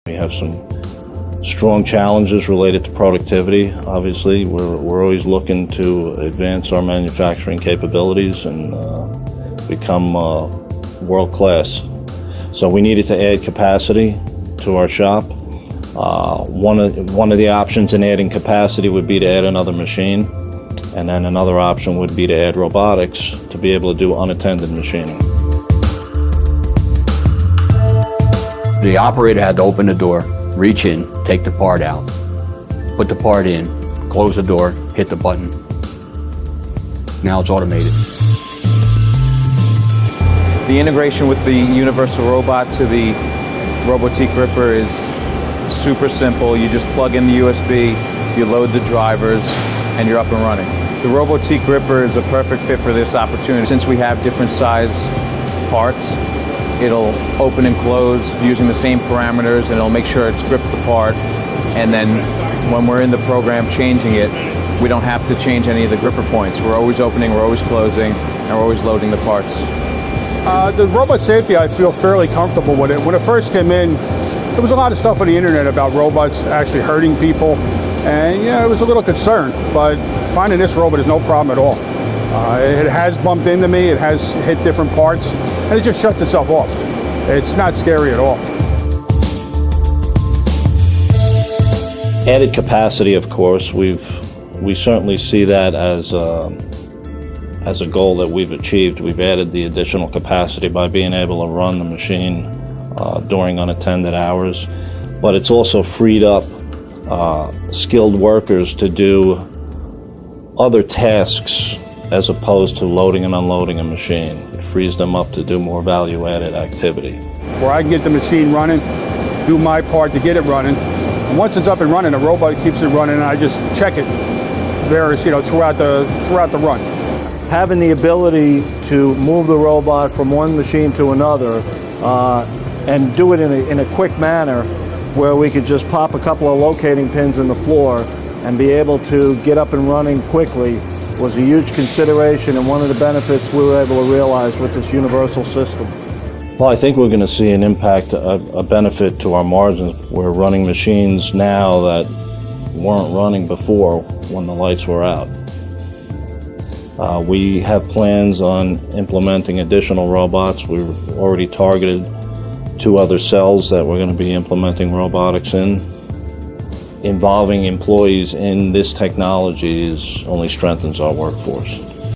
We have some strong challenges related to productivity. Obviously, we're always looking to advance our manufacturing capabilities and become world-class. So we needed to add capacity to our shop. One of the options in adding capacity would be to add another machine, and then another option would be to add robotics to be able to do unattended machining. The operator had to open the door, reach in, take the part out, put the part in, close the door, hit the button. Now it's automated. The integration with the universal robot to the Robotiq gripper is super simple. You just plug in the USB, you load the drivers, and you're up and running. The Robotiq gripper is a perfect fit for this opportunity. Since we have different size parts, it'll open and close using the same parameters, and it'll make sure it's gripped the part. And then when we're in the program changing it, we don't have to change any of the gripper points. We're always opening, we're always closing, and we're always loading the parts. The robot safety, I feel fairly comfortable with it. When it first came in, there was a lot of stuff on the internet about robots actually hurting people, and yeah, it was a little concerned, but finding this robot is no problem at all. It has bumped into me, it has hit different parts, and it just shuts itself off. It's not scary at all. Added capacity, of course, we certainly see that as a goal that we've achieved. We've added the additional capacity by being able to run the machine during unattended hours, but it's also freed up skilled workers to do other tasks as opposed to loading and unloading a machine. It frees them up to do more value-added activity. Where I can get the machine running, do my part to get it running, and once it's up and running, the robot keeps it running, and I just check it throughout the run. Having the ability to move the robot from one machine to another and do it in a quick manner where we could just pop a couple of locating pins in the floor and be able to get up and running quickly was a huge consideration and one of the benefits we were able to realize with this universal system. Well, I think we're going to see an impact, a benefit to our margins. We're running machines now that weren't running before when the lights were out. We have plans on implementing additional robots. We've already targeted 2 other cells that we're going to be implementing robotics in. Involving employees in this technology only strengthens our workforce.